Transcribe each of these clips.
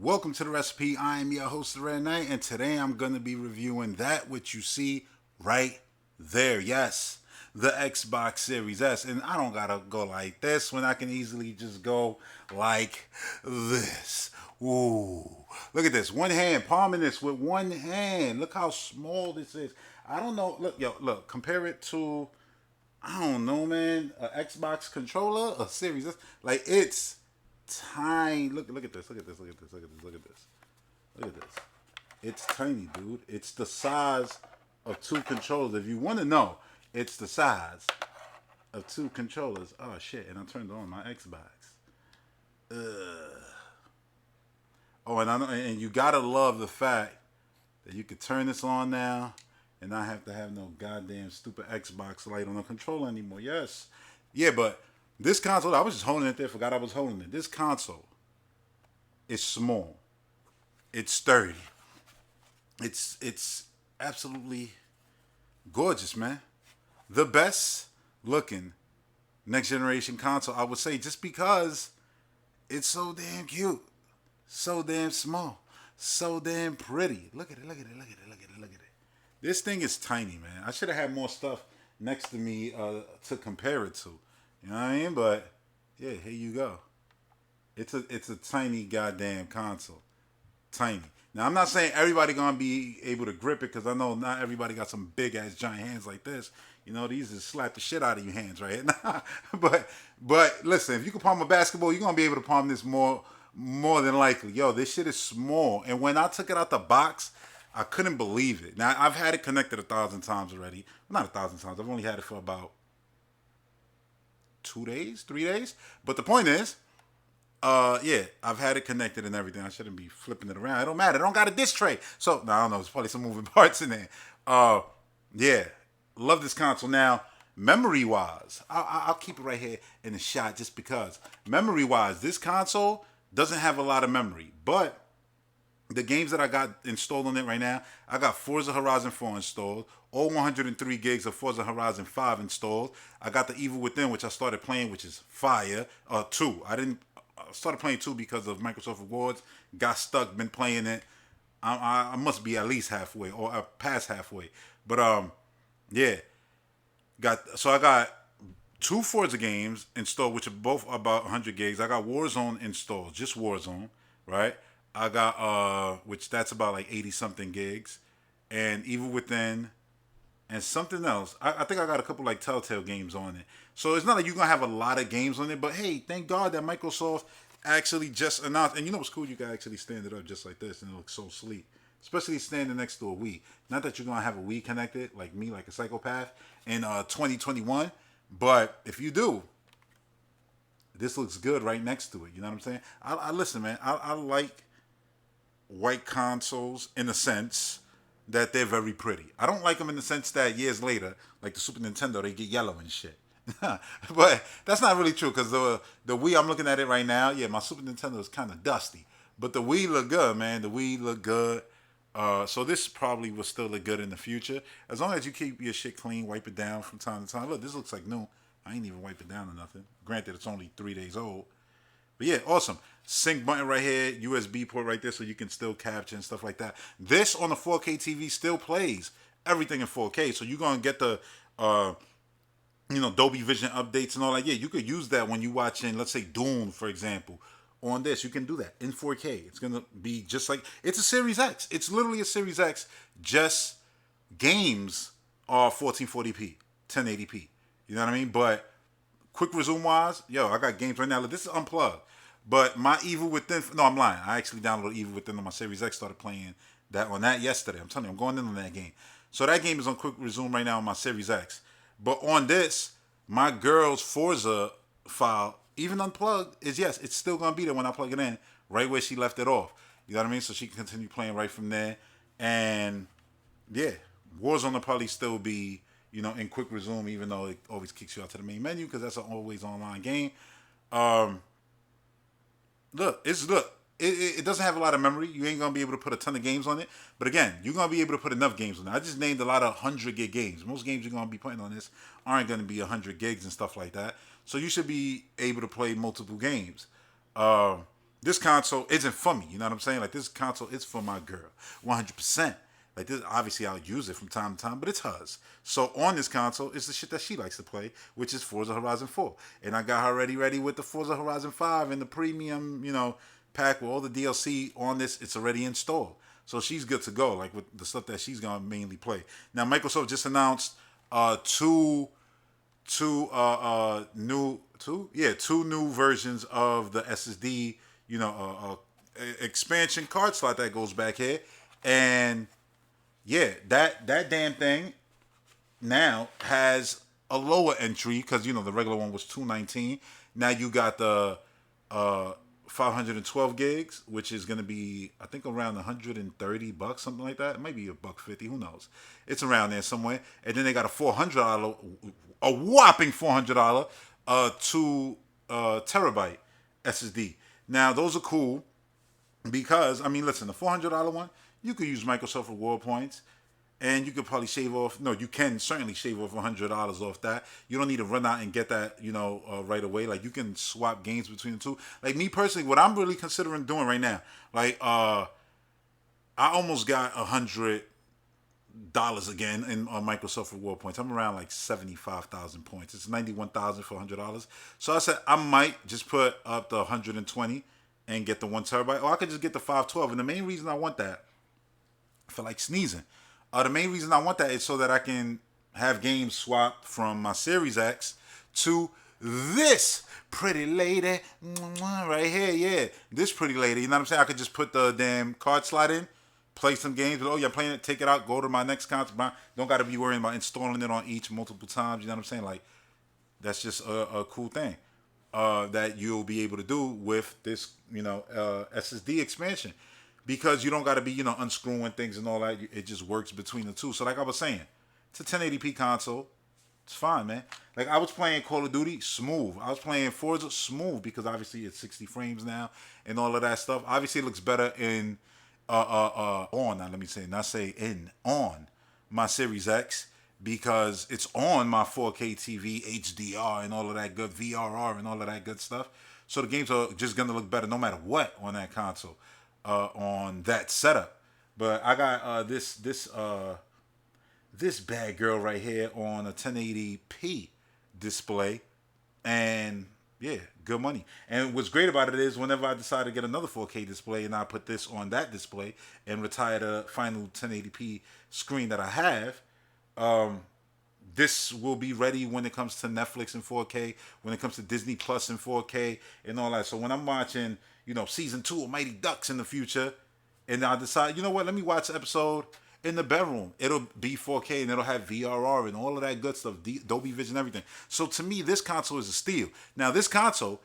Welcome to the recipe. I am your host, The Red Knight, and today I'm going to be reviewing that which you see right there. Yes, the Xbox Series S. And I don't got to go like this when I can easily just go like this. Ooh, look at this. One hand, palming this with one hand. Look how small this is. I don't know. Look, yo, look, compare it to, I don't know, man, a Xbox controller, a Series S. Like, it's tiny. Look at this. Look at this. Look at this. Look at this. Look at this. Look at this. It's tiny, dude. It's the size of two controllers. If you want to know, it's the size of two controllers. Oh shit! And I turned on my Xbox. Ugh. Oh, and I know, and you gotta love the fact that you could turn this on now and not have to have no goddamn stupid Xbox light on the controller anymore. Yes, yeah, but this console, I was just holding it there. Forgot I was holding it. This console is small. It's sturdy. It's absolutely gorgeous, man. The best looking next generation console, I would say, just because it's so damn cute, so damn small, so damn pretty. Look at it, look at it, look at it, look at it, look at it. This thing is tiny, man. I should have had more stuff next to me to compare it to. You know what I mean? But yeah, here you go. It's a tiny goddamn console. Tiny. Now I'm not saying everybody gonna be able to grip it because I know not everybody got some big ass giant hands like this. You know, these just slap the shit out of your hands, right? but listen, if you can palm a basketball, you're gonna be able to palm this more than likely. Yo, this shit is small. And when I took it out the box, I couldn't believe it. Now I've had it connected 1,000 times already. Well, not 1,000 times. I've only had it for about 2 days, 3 days. But the point is, yeah, I've had it connected and everything. I shouldn't be flipping it around. It don't matter. It don't got a disc tray. So, no, I don't know. There's probably some moving parts in there. Yeah, love this console. Now, memory wise, I'll keep it right here in the shot just because. Memory wise, this console doesn't have a lot of memory, but the games that I got installed on it right now, I got Forza Horizon 4 installed, all 103 gigs of Forza Horizon 5 installed. I got the Evil Within, which I started playing, which is fire. 2. I started playing 2 because of Microsoft Rewards. Got stuck, been playing it. I must be at least halfway or past halfway. But yeah, I got two Forza games installed, which are both about 100 gigs. I got Warzone installed, just Warzone, right? I got which that's about like 80 something gigs, and Evil Within, and something else. I think I got a couple like Telltale games on it. So it's not like you're gonna have a lot of games on it, but hey, thank God that Microsoft actually just announced. And you know what's cool? You can actually stand it up just like this, and it looks so sleek. Especially standing next to a Wii. Not that you're gonna have a Wii connected like me, like a psychopath, in 2021. But if you do, this looks good right next to it. You know what I'm saying? I listen, man. I like white consoles in the sense that they're very pretty. I don't like them in the sense that years later, like the Super Nintendo, they get yellow and shit. But that's not really true because the Wii, I'm looking at it right now. Yeah, my Super Nintendo is kind of dusty, but the Wii look good, man. The Wii look good. So this probably will still look good in the future as long as you keep your shit clean, wipe it down from time to time. Look, this looks like new. I ain't even wiped it down or nothing. Granted, it's only 3 days old. But yeah, awesome. Sync button right here, USB port right there so you can still capture and stuff like that. This on the 4K TV still plays everything in 4K. So you're going to get the, Dolby Vision updates and all that. Yeah, you could use that when you watching, let's say, Dune, for example. On this, you can do that in 4K. It's going to be just like, it's a Series X. It's literally a Series X. Just games are 1440p, 1080p. You know what I mean? But quick resume wise, yo, I got games right now. Look, this is unplugged. But my Evil Within, no, I'm lying. I actually downloaded Evil Within on my Series X, started playing that on that yesterday. I'm telling you, I'm going in on that game. So that game is on quick resume right now on my Series X. But on this, my girl's Forza file, even unplugged, is yes, it's still gonna be there when I plug it in, right where she left it off. You know what I mean? So she can continue playing right from there. And yeah, Warzone will probably still be, in quick resume, even though it always kicks you out to the main menu because that's an always online game. Um, look, it doesn't have a lot of memory. You ain't gonna be able to put a ton of games on it. But again, you're gonna be able to put enough games on it. I just named a lot of 100 gig games. Most games you're gonna be putting on this aren't gonna be 100 gigs and stuff like that. So you should be able to play multiple games. this console isn't for me. You know what I'm saying? Like this console is for my girl, 100%. Like this, obviously I'll use it from time to time, but it's hers. So on this console, it's the shit that she likes to play, which is Forza Horizon 4. And I got her ready with the Forza Horizon 5 and the premium, pack with all the DLC on this. It's already installed, so she's good to go. Like with the stuff that she's gonna mainly play. Now Microsoft just announced two new versions of the SSD, expansion card slot that goes back here, and yeah, that damn thing now has a lower entry because the regular one was 219. Now you got the 512 gigs, which is gonna be I think around $130, something like that. It might be a buck 50, who knows? It's around there somewhere. And then they got a $400, a whopping $400 two terabyte SSD. Now those are cool because I mean, listen, the $400 one you could use Microsoft Reward points, and you could probably shave off. No, you can certainly shave off $100 off that. You don't need to run out and get that, right away. Like you can swap games between the two. Like me personally, what I'm really considering doing right now, like I almost got $100 again in Microsoft Reward points. I'm around like 75,000 points. It's 91,000 for $100. So I said I might just put up the 120 and get the 1 terabyte, or I could just get the 512. And the main reason I want that, I feel like sneezing. The main reason I want that is so that I can have games swap from my Series X to this pretty lady right here. Yeah, this pretty lady. You know what I'm saying? I could just put the damn card slot in, play some games. But, oh, you're playing it, take it out, go to my next console. Don't got to be worrying about installing it on each multiple times. You know what I'm saying? Like, that's just a cool thing that you'll be able to do with this, SSD expansion. Because you don't got to be, unscrewing things and all that. It just works between the two. So like I was saying, it's a 1080p console. It's fine, man. Like I was playing Call of Duty, smooth. I was playing Forza, smooth, because obviously it's 60 frames now and all of that stuff. Obviously it looks better in on. Now let me say, not say in, on my Series X, because it's on my 4K TV, HDR, and all of that good VRR and all of that good stuff. So the games are just gonna look better no matter what on that console, on that setup. But I got this bad girl right here on a 1080p display, and yeah, good money. And what's great about it is whenever I decide to get another 4K display and I put this on that display and retire the final 1080p screen that I have, this will be ready when it comes to Netflix in 4K, when it comes to Disney Plus in 4K and all that. So when I'm watching, season 2 of Mighty Ducks in the future, and I decide, you know what, let me watch the episode in the bedroom. It'll be 4K and it'll have VRR and all of that good stuff, Dolby Vision, everything. So to me, this console is a steal. Now, this console,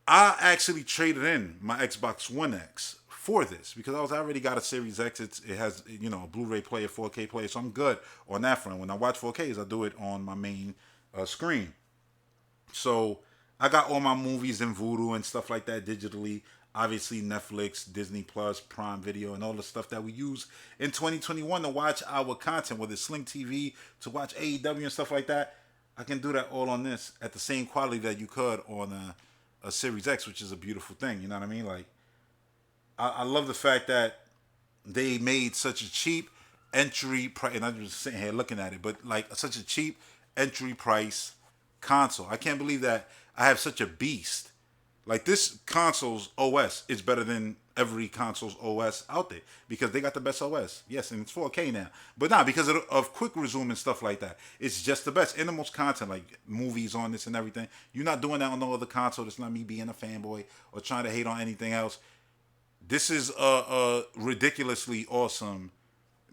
I actually traded in my Xbox One X for this because I already got a Series X. It has a Blu-ray player, 4K player, so I'm good on that front. When I watch 4Ks, I do it on my main screen. So I got all my movies in Vudu and stuff like that digitally. Obviously, Netflix, Disney Plus, Prime Video, and all the stuff that we use in 2021 to watch our content, whether it's Sling TV, to watch AEW and stuff like that. I can do that all on this at the same quality that you could on a Series X, which is a beautiful thing. You know what I mean? Like, I love the fact that they made such a cheap entry price, and I'm just sitting here looking at it, but like such a cheap entry price console. I can't believe that I have such a beast. Like this console's OS is better than every console's OS out there because they got the best OS. Yes, and it's 4K now, but not because of quick resume and stuff like that. It's just the best. And the most content, like movies on this and everything. You're not doing that on no other console. That's not me being a fanboy or trying to hate on anything else. This is a ridiculously awesome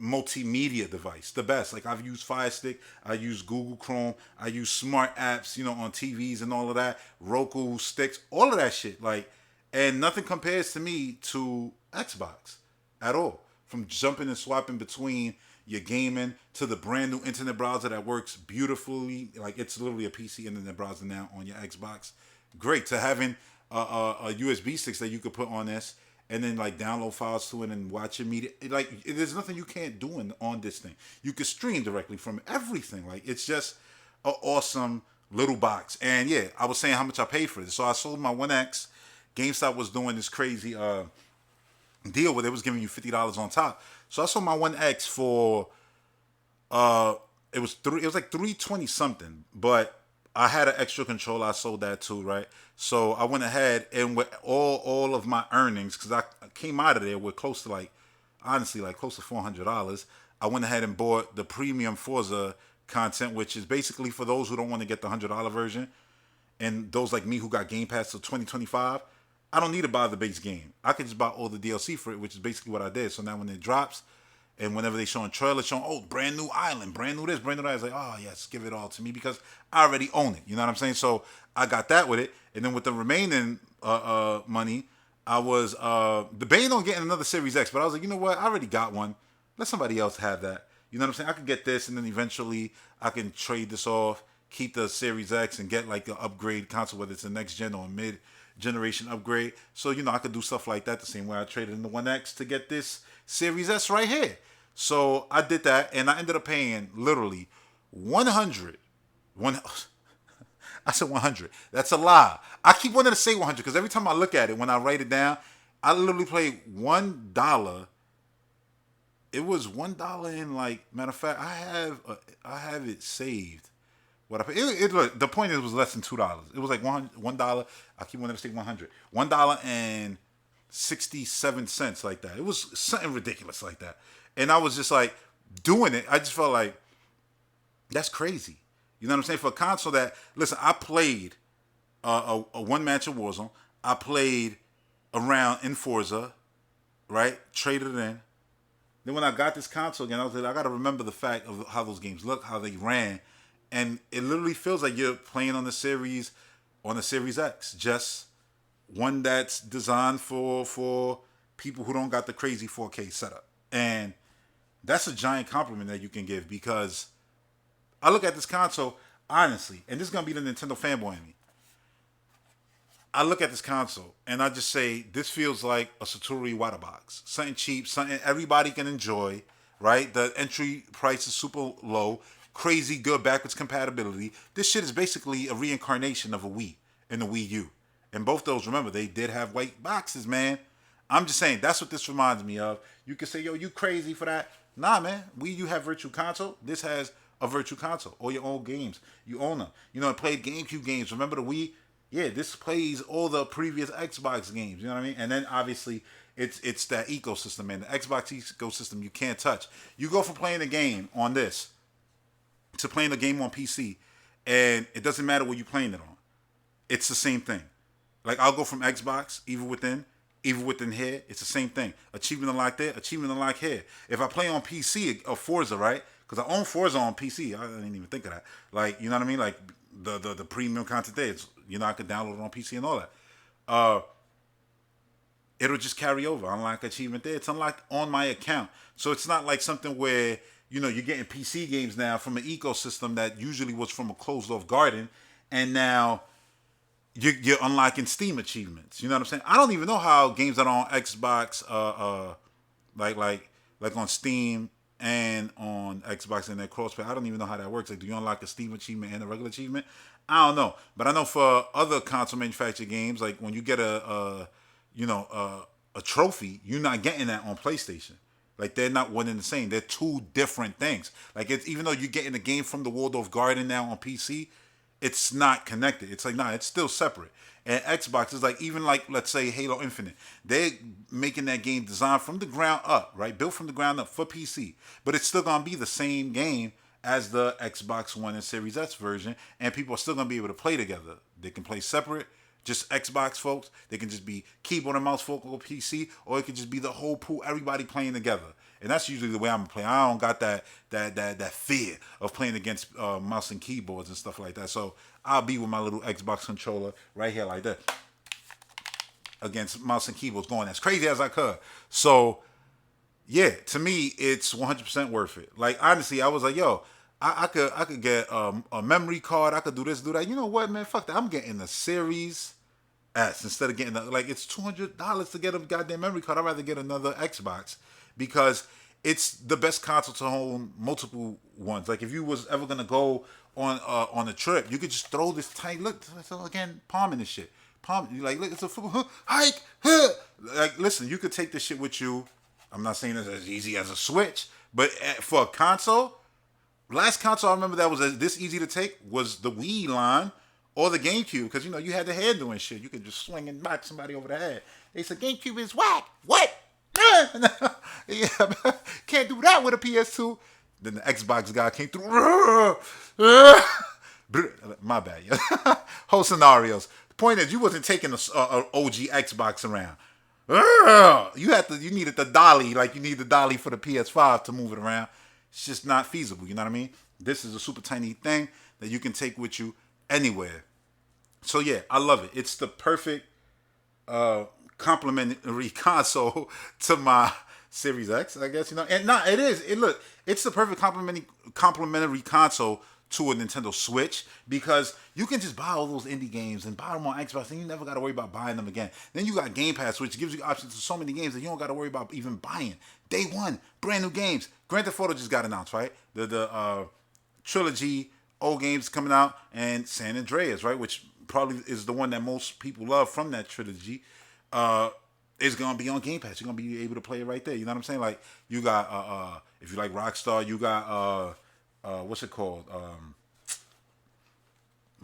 multimedia device, the best. Like I've used Fire Stick, I use Google Chrome, I use smart apps, on TVs and all of that, Roku sticks, all of that shit. Like, and nothing compares to me to Xbox at all. From jumping and swapping between your gaming to the brand new internet browser that works beautifully. Like it's literally a PC internet browser now on your Xbox. Great to having a USB sticks that you could put on this and then like download files to it and watch your media. There's nothing you can't do on this thing. You can stream directly from everything. Like it's just an awesome little box. And yeah, I was saying how much I paid for it. So I sold my One X GameStop was doing this crazy deal where they was giving you $50 on top. So I sold my One X for uh it was like 320 something, but I had an extra controller. I sold that too, right? So I went ahead and with all of my earnings, because I came out of there with close to like, honestly, like close to $400. I went ahead and bought the premium Forza content, which is basically for those who don't want to get the $100 version, and those like me who got Game Pass till 2025. I don't need to buy the base game. I could just buy all the DLC for it, which is basically what I did. So now when it drops, and whenever they showing trailers, showing, oh, brand new island, brand new this, brand new that, it's like, oh yes, give it all to me because I already own it. You know what I'm saying? So I got that with it, and then with the remaining money, I was debating on getting another Series X, but I was like, you know what? I already got one. Let somebody else have that. You know what I'm saying? I could get this, and then eventually I can trade this off, keep the Series X, and get like an upgrade console, whether it's a next gen or a mid generation upgrade. So I could do stuff like that the same way I traded in the One X to get this Series S right here. So I did that, and I ended up paying literally 100. One, I said 100. That's a lie. I keep wanting to say 100 because every time I look at it, when I write it down, I literally paid $1. It was $1 in, like, matter of fact, I have it saved. What I paid. Look, the point is, it was less than $2. It was like $1. I keep wanting to say 100. $1.67 like that. It was something ridiculous like that. And I was just like doing it. I just felt like that's crazy. You know what I'm saying? For a console that, listen, I played a one match of Warzone. I played around in Forza, right? Traded it in. Then when I got this console again, I was like, I got to remember the fact of how those games look, how they ran, and it literally feels like you're playing on the Series X, just one that's designed for people who don't got the crazy 4K setup, and that's a giant compliment that you can give because I look at this console honestly, and this is gonna be the Nintendo fanboy in me. I look at this console and I just say this feels like a Satori Iwata box. Something cheap, something everybody can enjoy, right? The entry price is super low, crazy good backwards compatibility. This shit is basically a reincarnation of a Wii and the Wii U. And both those, remember, they did have white boxes, man. I'm just saying, that's what this reminds me of. You can say, yo, you crazy for that. Nah, man. Wii U have Virtual Console. This has a Virtual Console. All your own games. You own them. It played GameCube games. Remember the Wii? Yeah, this plays all the previous Xbox games. You know what I mean? And then obviously it's that ecosystem, man. The Xbox ecosystem you can't touch. You go from playing a game on this to playing a game on PC, and it doesn't matter what you're playing it on. It's the same thing. Like I'll go from Xbox, Evil Within here, it's the same thing. Achievement unlocked there, achievement unlocked here. If I play on PC or Forza, right? Because I own Forza on PC. I didn't even think of that. Like, you know what I mean? Like the premium content there. I could download it on PC and all that. It'll just carry over. Unlock achievement there. It's unlocked on my account. So it's not like something where, you're getting PC games now from an ecosystem that usually was from a closed off garden, and now you're unlocking Steam achievements. You know what I'm saying? I don't even know how games that are on Xbox, like on Steam and on Xbox and their crossplay. I don't even know how that works. Like, do you unlock a Steam achievement and a regular achievement? I don't know, but I know for other console manufactured games, like when you get a trophy, you're not getting that on PlayStation. Like, they're not one and the same. They're two different things. Like, it's even though you're getting a game from the Waldorf Garden now on PC, it's not connected. It's like, nah, it's still separate. And Xbox is like, even like, let's say Halo Infinite, they're making that game designed from the ground up, right? Built from the ground up for PC. But it's still going to be the same game as the Xbox One and Series S version. And people are still going to be able to play together. They can play separate, just Xbox folks. They can just be keyboard and mouse folk on PC. Or it could just be the whole pool, everybody playing together. And that's usually the way I'm playing. I don't got that fear of playing against mouse and keyboards and stuff like that. So I'll be with my little Xbox controller right here like that against mouse and keyboards, going as crazy as I could. So yeah, to me, it's 100% worth it. Like, honestly, I was like, yo, I could get a memory card. I could do this, do that. You know what, man? Fuck that. I'm getting the Series S instead of getting it's $200 to get a goddamn memory card. I'd rather get another Xbox because it's the best console to own multiple ones. Like, if you was ever gonna go on a trip, you could just throw this tiny, look, so again, palming this shit. palm. You like, look, it's a football. Hike. Huh. Like, listen, you could take this shit with you. I'm not saying it's as easy as a Switch, but for a console, last console I remember that was this easy to take was the Wii line or the GameCube, because you had the head doing shit. You could just swing and knock somebody over the head. They said GameCube is whack. What? Yeah, can't do that with a PS2. Then the Xbox guy came through. My bad, yeah. Whole scenarios. The point is, you wasn't taking a OG Xbox around. You needed the dolly, like you need the dolly for the PS5 to move it around. It's just not feasible. You know what I mean? This is a super tiny thing that you can take with you anywhere. So yeah, I love it. It's the perfect complementary console to my Series X, I guess. And no, it is. It's the perfect complementary console to a Nintendo Switch, because you can just buy all those indie games and buy them on Xbox, and you never got to worry about buying them again. Then you got Game Pass, which gives you options to so many games that you don't got to worry about even buying. Day one, brand new games. Grand Theft Auto just got announced, right? The trilogy, old games coming out, and San Andreas, right, which probably is the one that most people love from that trilogy. Is gonna be on Game Pass. You're gonna be able to play it right there. You know what I'm saying? Like, you got if you like Rockstar, you got what's it called?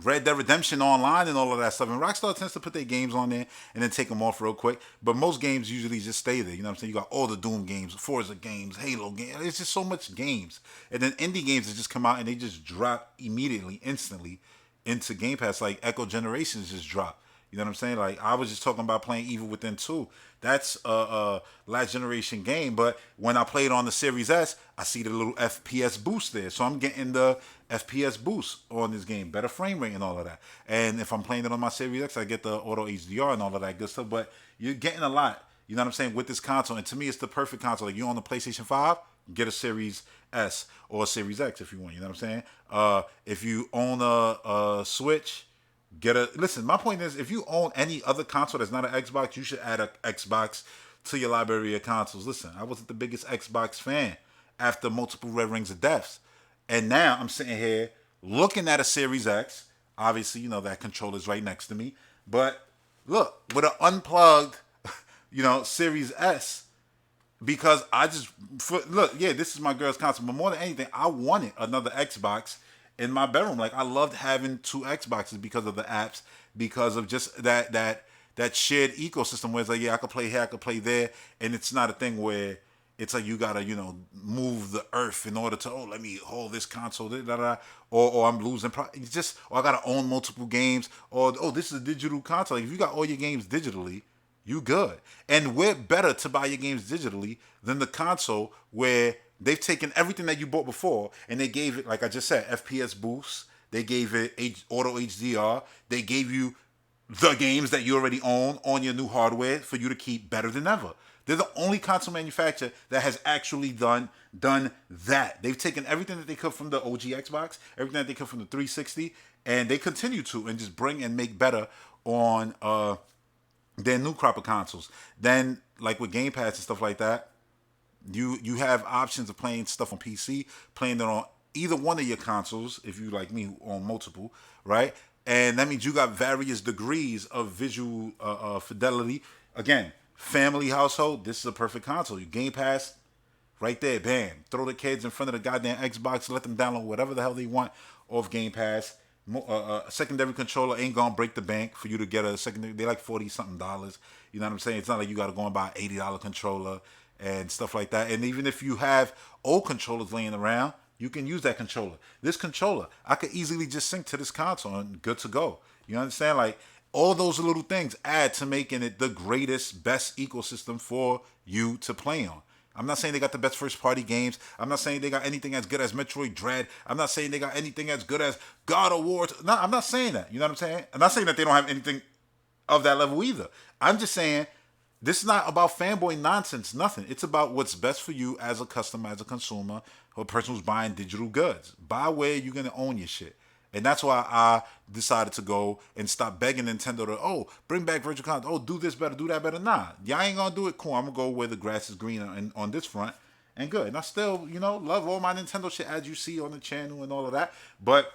Red Dead Redemption Online and all of that stuff. And Rockstar tends to put their games on there and then take them off real quick. But most games usually just stay there. You know what I'm saying? You got all the Doom games, Forza games, Halo games. It's just so much games. And then indie games that just come out and they just drop immediately, instantly into Game Pass. Like Echo Generations just dropped. You know what I'm saying? Like, I was just talking about playing Evil Within 2. That's a last generation game, but when I play it on the Series S, I see the little FPS boost there. So I'm getting the FPS boost on this game, better frame rate and all of that. And if I'm playing it on my Series X, I get the auto HDR and all of that good stuff. But you're getting a lot, you know what I'm saying, with this console. And to me, it's the perfect console. Like, you on the PlayStation 5, get a Series S or a Series X if you want, you know what I'm saying? If you own a Switch, listen, my point is, if you own any other console that's not an Xbox, you should add an Xbox to your library of consoles. Listen, I wasn't the biggest Xbox fan after multiple Red Rings of Deaths. And now I'm sitting here looking at a Series X. Obviously, that controller's right next to me. But look, with an unplugged, Series S, because this is my girl's console. But more than anything, I wanted another Xbox in my bedroom. Like, I loved having two Xboxes because of the apps, because of just that shared ecosystem where it's like, yeah, I could play here, I could play there, and it's not a thing where it's like you gotta move the earth in order to let me hold this console, or I'm losing. It's just, or I gotta own multiple games, or this is a digital console. Like, if you got all your games digitally, you good. And we're better to buy your games digitally than the console, where they've taken everything that you bought before and they gave it, like I just said, FPS boost. They gave it auto HDR. They gave you the games that you already own on your new hardware for you to keep better than ever. They're the only console manufacturer that has actually done that. They've taken everything that they could from the OG Xbox, everything that they could from the 360, and they continue to, and just bring and make better on their new crop of consoles. Then, like with Game Pass and stuff like that, you have options of playing stuff on PC, playing it on either one of your consoles, if you like me, on multiple, right? And that means you got various degrees of visual fidelity. Again, family household, this is a perfect console. Your Game Pass, right there, bam. Throw the kids in front of the goddamn Xbox, let them download whatever the hell they want off Game Pass. A secondary controller ain't gonna break the bank for you to get a secondary. They're like $40-something. You know what I'm saying? It's not like you gotta go and buy an $80 controller and stuff like that. And even if you have old controllers laying around, you can use that controller. This controller, I could easily just sync to this console and good to go. You understand? Like, all those little things add to making it the greatest, best ecosystem for you to play on. I'm not saying they got the best first party games. I'm not saying they got anything as good as Metroid Dread. I'm not saying they got anything as good as God of War. No, I'm not saying that. You know what I'm saying? I'm not saying that they don't have anything of that level either. I'm just saying, this is not about fanboy nonsense, nothing. It's about what's best for you as a customer, as a consumer, or a person who's buying digital goods. Buy where you're going to own your shit. And that's why I decided to go and stop begging Nintendo to, bring back virtual console. Do this better, do that better. Nah, y'all ain't going to do it. Cool, I'm going to go where the grass is greener on this front. And good. And I still, love all my Nintendo shit, as you see on the channel and all of that. But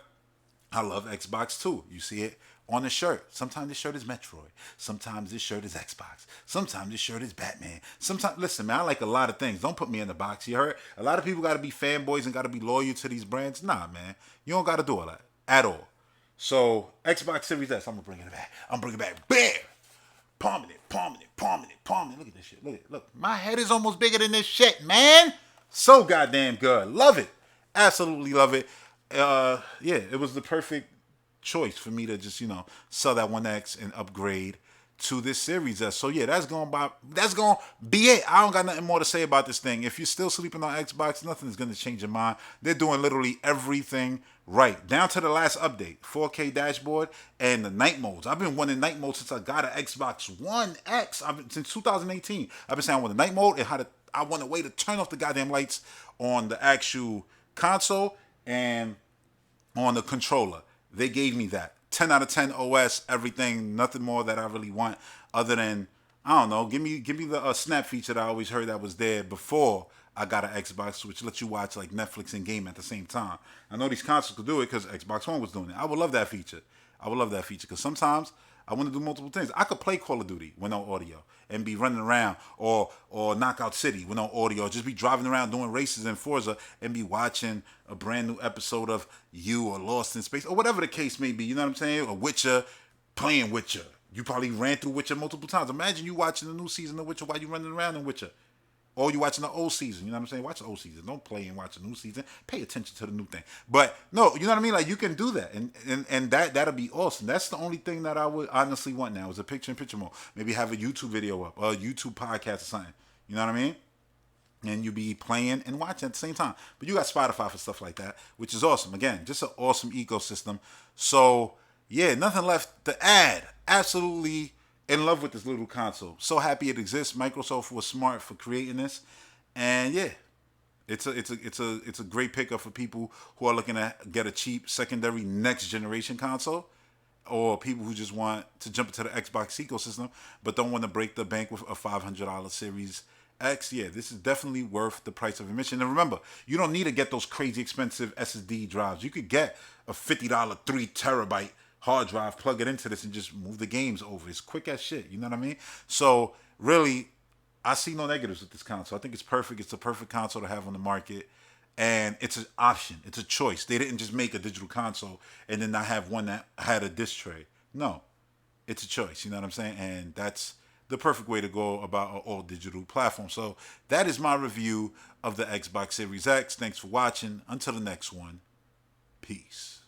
I love Xbox too. You see it on the shirt. Sometimes this shirt is Metroid. Sometimes this shirt is Xbox. Sometimes this shirt is Batman. Sometimes, listen, man, I like a lot of things. Don't put me in the box. You heard? A lot of people got to be fanboys and got to be loyal to these brands. Nah, man. You don't got to do all that at all. So, Xbox Series S, I'm going to bring it back. I'm bringing it back. Bam! Palming it, palming it, palming it, palming it. Look at this shit. Look at it. Look, my head is almost bigger than this shit, man. So goddamn good. Love it. Absolutely love it. Yeah, it was the perfect choice for me to just, sell that 1X and upgrade to this Series S. So yeah, that's gonna be it. I don't got nothing more to say about this thing. If you're still sleeping on Xbox, nothing's gonna change your mind. They're doing literally everything right, down to the last update, 4K dashboard and the night modes. I've been wanting night mode since I got an Xbox One X. Since 2018. I've been saying I want a night mode and I want a way to turn off the goddamn lights on the actual console and on the controller. They gave me that. 10 out of 10 OS, everything, nothing more that I really want other than, I don't know, give me the snap feature that I always heard that was there before I got an Xbox, which lets you watch like Netflix and game at the same time. I know these consoles could do it because Xbox One was doing it. I would love that feature. Because sometimes I want to do multiple things. I could play Call of Duty with no audio and be running around, or Knockout City with no audio, just be driving around doing races in Forza and be watching a brand new episode of You or Lost in Space or whatever the case may be. You know what I'm saying? Or Witcher, playing Witcher. You probably ran through Witcher multiple times. Imagine you watching the new season of Witcher while you running around in Witcher. Or you watching the old season, you know what I'm saying? Watch the old season. Don't play and watch the new season. Pay attention to the new thing. But no, you know what I mean? Like you can do that, and that'll be awesome. That's the only thing that I would honestly want now is a picture-in-picture mode. Maybe have a YouTube video up, or a YouTube podcast or something. You know what I mean? And you be playing and watching at the same time. But you got Spotify for stuff like that, which is awesome. Again, just an awesome ecosystem. So yeah, nothing left to add. Absolutely in love with this little console. So happy it exists. Microsoft was smart for creating this, and yeah, it's a great pickup for people who are looking to get a cheap secondary next generation console, or people who just want to jump into the Xbox ecosystem but don't want to break the bank with a $500 Series X. Yeah, this is definitely worth the price of admission. And remember, you don't need to get those crazy expensive SSD drives. You could get a $50 3 terabyte hard drive, plug it into this, and just move the games over. It's quick as shit. You know what I mean? So really, I see no negatives with this console. I think it's perfect. It's a perfect console to have on the market. And it's an option. It's a choice. They didn't just make a digital console and then not have one that had a disc tray. No, it's a choice. You know what I'm saying? And that's the perfect way to go about an all digital platform. So that is my review of the Xbox Series X. Thanks for watching. Until the next one, peace.